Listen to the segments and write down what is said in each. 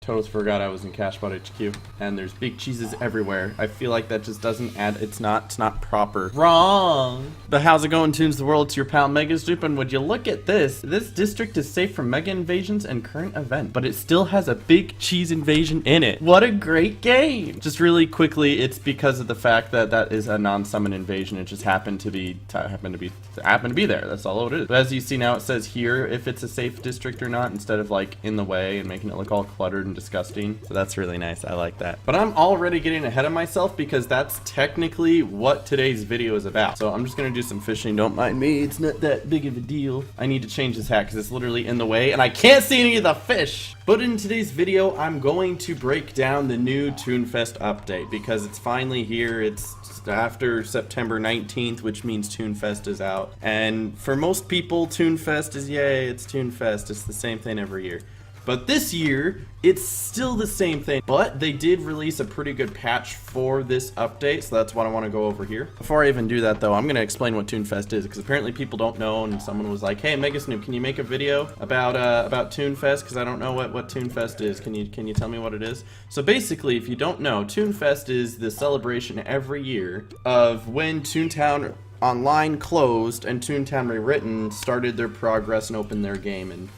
Totally forgot I was in Cashbot HQ. And there's big cheeses everywhere. I feel like that just doesn't add, it's not proper. Wrong! But how's it going, Toons the World? It's your pal Mega Snoop, and would you look at this? This district is safe from mega invasions and current event, but it still has a big cheese invasion in it. What a great game! Just really quickly, it's because of the fact that that is a non-summon invasion. It just happened to be there. That's all it is. But as you see now, it says here if it's a safe district or not, instead of like in the way and making it look all cluttered and disgusting. So that's really nice. I like that. But I'm already getting ahead of myself because that's technically what today's video is about. So I'm just gonna do some fishing. Don't mind me. It's not that big of a deal. I need to change this hat because it's literally in the way and I can't see any of the fish. But in today's video, I'm going to break down the new Toonfest update because it's finally here. It's after September 19th, which means Toonfest is out. And for most people, Toonfest is, yay, it's Toonfest. It's the same thing every year. But this year, it's still the same thing, but they did release a pretty good patch for this update, so that's what I want to go over here. Before I even do that, though, I'm going to explain what Toonfest is, because apparently people don't know, and someone was like, hey, Mega Snoop, can you make a video about Toonfest, because I don't know what Toonfest is. Can you tell me what it is? So basically, if you don't know, Toonfest is the celebration every year of when Toontown Online closed and Toontown Rewritten started their progress and opened their game and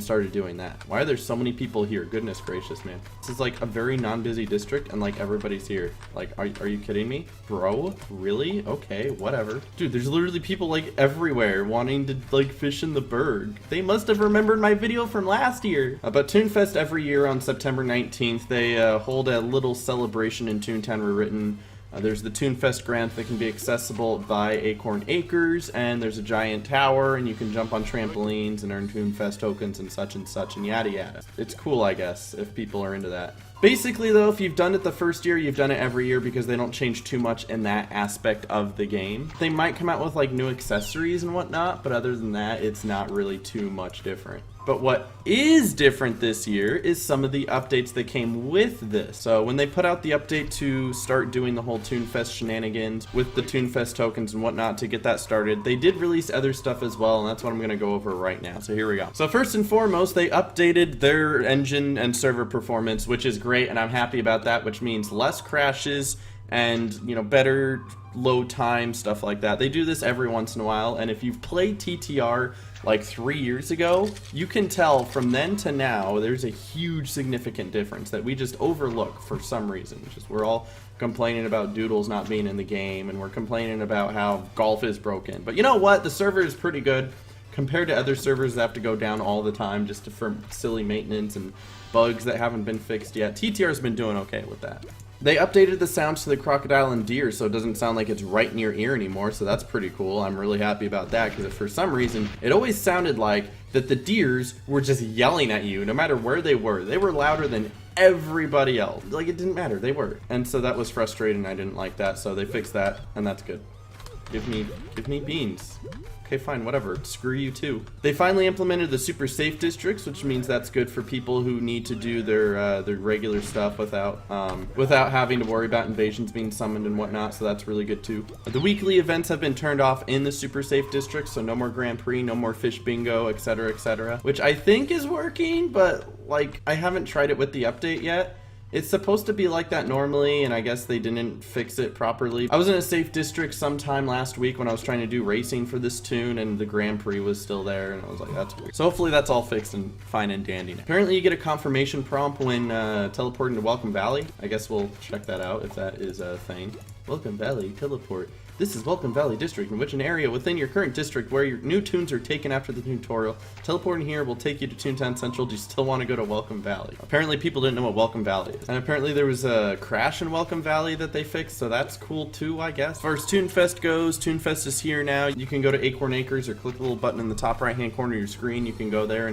started doing that. Why are there so many people here? Goodness gracious, man. This is like a very non-busy district and like everybody's here. Like, are you kidding me? Bro? Really? Okay, whatever. Dude, there's literally people like everywhere wanting to like fish in the berg. They must have remembered my video from last year. But Toonfest every year on September 19th, they hold a little celebration in Toontown Rewritten. There's the Toonfest Grant that can be accessible by Acorn Acres, and there's a giant tower, and you can jump on trampolines and earn Toonfest tokens and such and yada yada. It's cool, I guess, if people are into that. Basically, though, if you've done it the first year, you've done it every year because they don't change too much in that aspect of the game. They might come out with, like, new accessories and whatnot, but other than that, it's not really too much different. But what is different this year is some of the updates that came with this. So when they put out the update to start doing the whole Toonfest shenanigans with the Toonfest tokens and whatnot to get that started, they did release other stuff as well, and that's what I'm going to go over right now. So here we go. So first and foremost, they updated their engine and server performance, which is great, and I'm happy about that, which means less crashes and, you know, better load time, stuff like that. They do this every once in a while, and if you've played TTR like 3 years ago, you can tell from then to now there's a huge significant difference that we just overlook for some reason. Just we're all complaining about Doodles not being in the game, and we're complaining about how golf is broken. But you know what? The server is pretty good compared to other servers that have to go down all the time just for silly maintenance and bugs that haven't been fixed yet. TTR's been doing okay with that. They updated the sounds to the crocodile and deer, so it doesn't sound like it's right in your ear anymore, so that's pretty cool. I'm really happy about that, because for some reason, it always sounded like that the deers were just yelling at you, no matter where they were. They were louder than everybody else. Like, it didn't matter. They were. And so that was frustrating. I didn't like that, so they fixed that, and that's good. Give me beans. Okay, fine, whatever. Screw you too. They finally implemented the super safe districts, which means that's good for people who need to do their regular stuff without having to worry about invasions being summoned and whatnot. So that's really good too. The weekly events have been turned off in the super safe districts, so no more Grand Prix, no more fish bingo, etc., etc., which I think is working, but like I haven't tried it with the update yet. It's supposed to be like that normally, and I guess they didn't fix it properly. I was in a safe district sometime last week when I was trying to do racing for this tune, and the Grand Prix was still there, and I was like, that's weird. So hopefully that's all fixed and fine and dandy now. Apparently you get a confirmation prompt when teleporting to Welcome Valley. I guess we'll check that out if that is a thing. Welcome Valley, teleport. This is Welcome Valley District, in which an area within your current district where your new tunes are taken after the tutorial. Teleporting here will take you to Toontown Central. Do you still want to go to Welcome Valley? Apparently people didn't know what Welcome Valley is. And apparently there was a crash in Welcome Valley that they fixed, so that's cool too, I guess. As far as Toonfest goes, Toonfest is here now. You can go to Acorn Acres or click the little button in the top right-hand corner of your screen. You can go there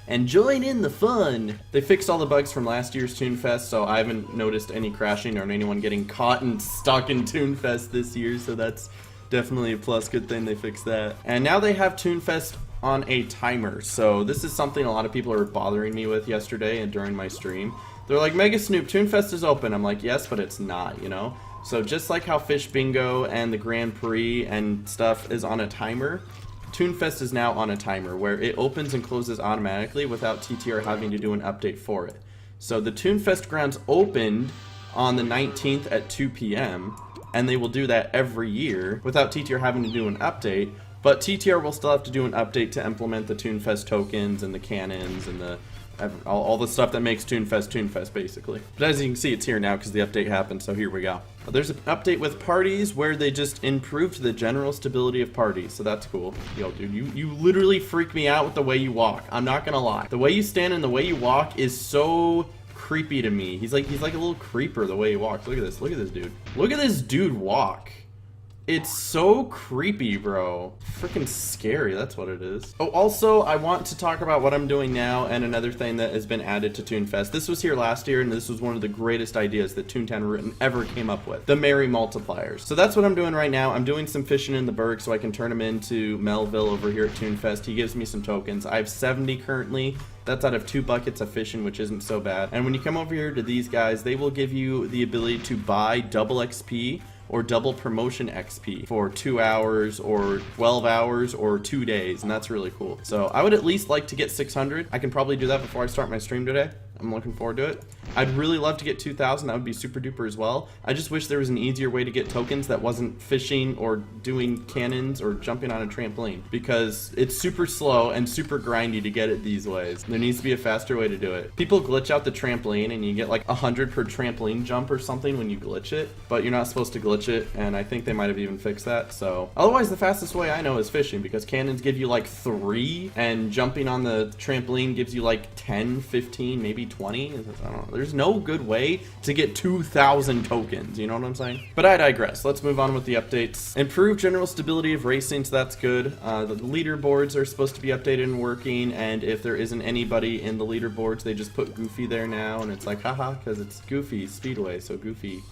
and join in the fun. They fixed all the bugs from last year's Toonfest, so I haven't noticed any crashing or anyone getting caught and stuck in Toonfest this year, so that's definitely a plus. Good thing they fixed that. And now they have Toonfest on a timer, so this is something a lot of people are bothering me with yesterday and during my stream. They're like, Mega Snoop, Toonfest is open. I'm like, yes, but it's not, you know? So just like how Fish Bingo and the Grand Prix and stuff is on a timer, Toonfest is now on a timer where it opens and closes automatically without TTR having to do an update for it. So the Toonfest grounds opened on the 19th at 2 p.m. and they will do that every year without TTR having to do an update. But TTR will still have to do an update to implement the Toonfest tokens and the cannons and the all the stuff that makes Toonfest basically. But as you can see, it's here now because the update happened, so here we go. There's an update with parties where they just improved the general stability of parties, so that's cool. Yo, dude, you literally freak me out with the way you walk. I'm not gonna lie. The way you stand and the way you walk is so creepy to me. He's like a little creeper the way he walks. Look at this dude. Look at this dude walk. It's so creepy, bro. Freaking scary, that's what it is. Oh, also, I want to talk about what I'm doing now and another thing that has been added to Toonfest. This was here last year, and this was one of the greatest ideas that Toontown ever came up with. The Merry Multipliers. So that's what I'm doing right now. I'm doing some fishing in the Berg so I can turn them into Melville over here at Toonfest. He gives me some tokens. I have 70 currently. That's out of 2 buckets of fishing, which isn't so bad. And when you come over here to these guys, they will give you the ability to buy double XP or double promotion XP for 2 hours or 12 hours or 2 days, and that's really cool. So I would at least like to get 600. I can probably do that before I start my stream today. I'm looking forward to it. I'd really love to get 2,000. That would be super duper as well. I just wish there was an easier way to get tokens that wasn't fishing or doing cannons or jumping on a trampoline, because it's super slow and super grindy to get it these ways. There needs to be a faster way to do it. People glitch out the trampoline and you get like 100 per trampoline jump or something when you glitch it, but you're not supposed to glitch it, and I think they might have even fixed that. So otherwise, the fastest way I know is fishing, because cannons give you like 3 and jumping on the trampoline gives you like 10, 15, maybe 20. I don't know. There's no good way to get 2,000 tokens, you know what I'm saying? But I digress. Let's move on with the updates. Improved general stability of racing, so that's good. The leaderboards are supposed to be updated and working, and if there isn't anybody in the leaderboards, they just put Goofy there now, and it's like, haha, because it's Goofy Speedway, so Goofy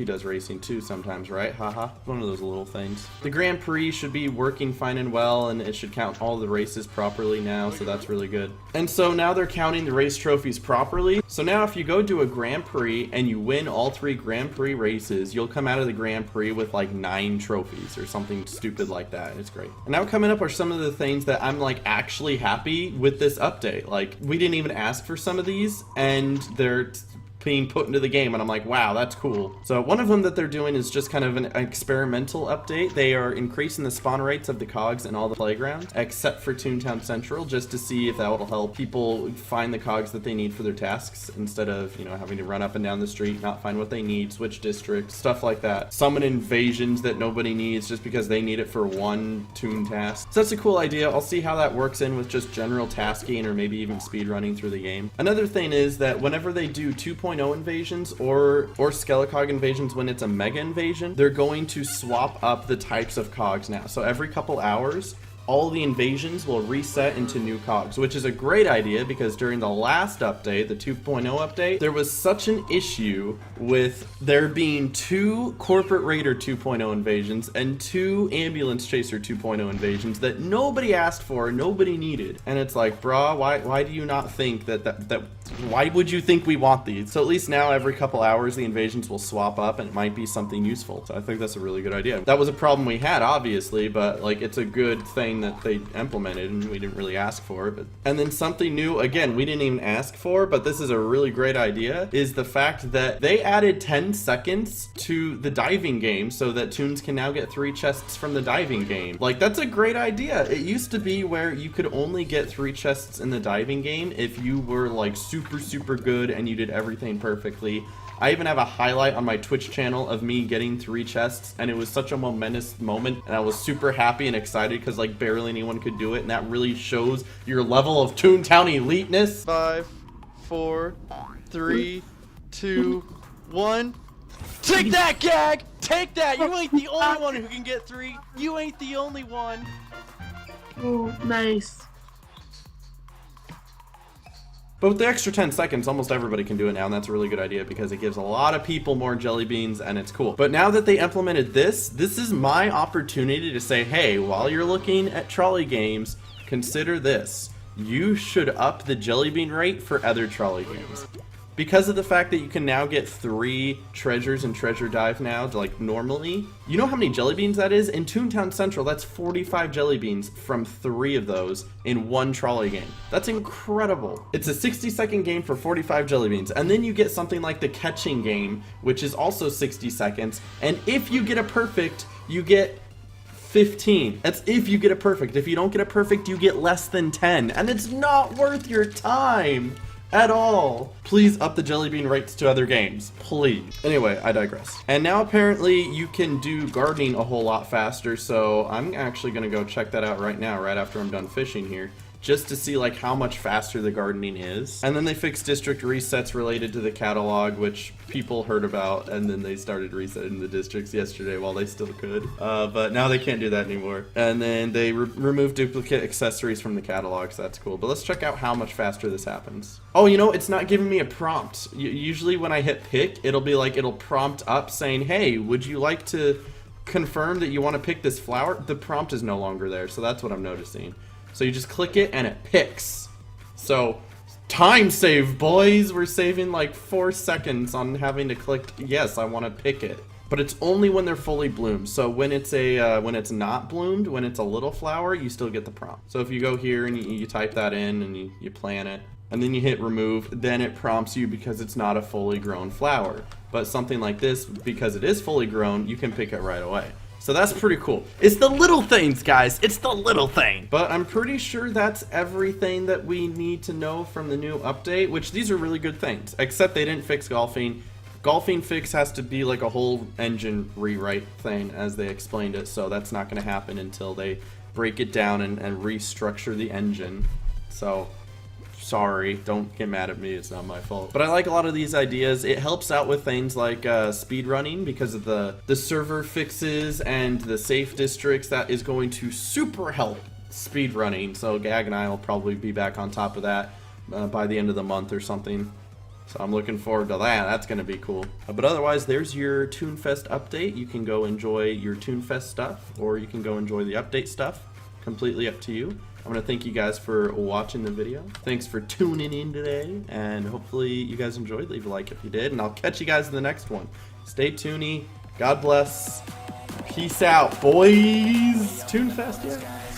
does racing too sometimes, right? Haha. One of those little things. The Grand Prix should be working fine and well, and it should count all the races properly now, so that's really good. And so now they're counting the race trophies properly. So now if you go do a Grand Prix and you win all 3 Grand Prix races, you'll come out of the Grand Prix with like 9 trophies or something stupid like that. It's great. And now coming up are some of the things that I'm like actually happy with this update. Like, we didn't even ask for some of these, and they're being put into the game, and I'm like, wow, that's cool. So one of them that they're doing is just kind of an experimental update. They are increasing the spawn rates of the cogs in all the playgrounds except for Toontown Central, just to see if that will help people find the cogs that they need for their tasks, instead of, you know, having to run up and down the street, not find what they need, switch districts, stuff like that. Summon invasions that nobody needs just because they need it for one Toon task. So that's a cool idea. I'll see how that works in with just general tasking or maybe even speed running through the game. Another thing is that whenever they do 2.0 invasions or Skelecog invasions, when it's a mega invasion, they're going to swap up the types of cogs now. So every couple hours, all the invasions will reset into new cogs, which is a great idea, because during the last update, the 2.0 update, there was such an issue with there being 2 Corporate Raider 2.0 invasions and 2 Ambulance Chaser 2.0 invasions that nobody asked for, nobody needed. And it's like, brah, why do you not think that why would you think we want these? So at least now every couple hours the invasions will swap up, and it might be something useful. So I think that's a really good idea. That was a problem we had, obviously, but like, it's a good thing that they implemented and we didn't really ask for. And then something new, again, we didn't even ask for, but this is a really great idea, is the fact that they added 10 seconds to the diving game so that Toons can now get 3 chests from the diving game. Like, that's a great idea. It used to be where you could only get 3 chests in the diving game if you were like super good and you did everything perfectly. I even have a highlight on my Twitch channel of me getting 3 chests, and it was such a momentous moment, and I was super happy and excited because like barely anyone could do it, and that really shows your level of Toontown eliteness. 5, 4, 3, 2, 1. Take that, Gag! Take that! You ain't the only one who can get 3. You ain't the only one. Oh, nice. But with the extra 10 seconds, almost everybody can do it now, and that's a really good idea because it gives a lot of people more jelly beans, and it's cool. But now that they implemented this is my opportunity to say, hey, while you're looking at trolley games, consider this. You should up the jelly bean rate for other trolley games. because of the fact that you can now get 3 treasures in Treasure Dive now, like normally. You know how many jelly beans that is? In Toontown Central, that's 45 jelly beans from 3 of those in 1 trolley game. That's incredible. It's a 60-second game for 45 jelly beans. And then you get something like the catching game, which is also 60 seconds. And if you get a perfect, you get 15. That's if you get it perfect. If you don't get it perfect, you get less than 10. And it's not worth your time at all. Please up the jelly bean rates to other games, please. Anyway, I digress. And now apparently you can do gardening a whole lot faster, so I'm actually gonna go check that out right now, right after I'm done fishing here, just to see like how much faster the gardening is. And then they fixed district resets related to the catalog, which people heard about, and then they started resetting the districts yesterday while they still could. But now they can't do that anymore. And then they removed duplicate accessories from the catalog, so that's cool. But let's check out how much faster this happens. Oh, you know, it's not giving me a prompt. Usually when I hit pick, it'll be like, it'll prompt up saying, hey, would you like to confirm that you want to pick this flower? The prompt is no longer there, so that's what I'm noticing. So you just click it and it picks. So time save, boys. We're saving like 4 seconds on having to click yes, I want to pick it. But it's only when they're fully bloomed. So when it's when it's not bloomed, when it's a little flower, you still get the prompt. So if you go here and you type that in and you plant it, and then you hit remove, then it prompts you because it's not a fully grown flower. But something like this, because it is fully grown, you can pick it right away. So that's pretty cool. It's the little things, guys. It's the little thing. But I'm pretty sure that's everything that we need to know from the new update, which these are really good things, except they didn't fix golfing. Golfing fix has to be like a whole engine rewrite thing, as they explained it, so that's not going to happen until they break it down and restructure the engine. So sorry, don't get mad at me, it's not my fault. But I like a lot of these ideas. It helps out with things like speed running because of the server fixes and the safe districts. That is going to super help speed running. So Gag and I will probably be back on top of that by the end of the month or something. So I'm looking forward to that. That's going to be cool. But otherwise, there's your Toonfest update. You can go enjoy your Toonfest stuff, or you can go enjoy the update stuff. Completely up to you. I'm going to thank you guys for watching the video. Thanks for tuning in today, and hopefully you guys enjoyed. Leave a like if you did, and I'll catch you guys in the next one. Stay toony. God bless. Peace out, boys. Toonfest, yeah.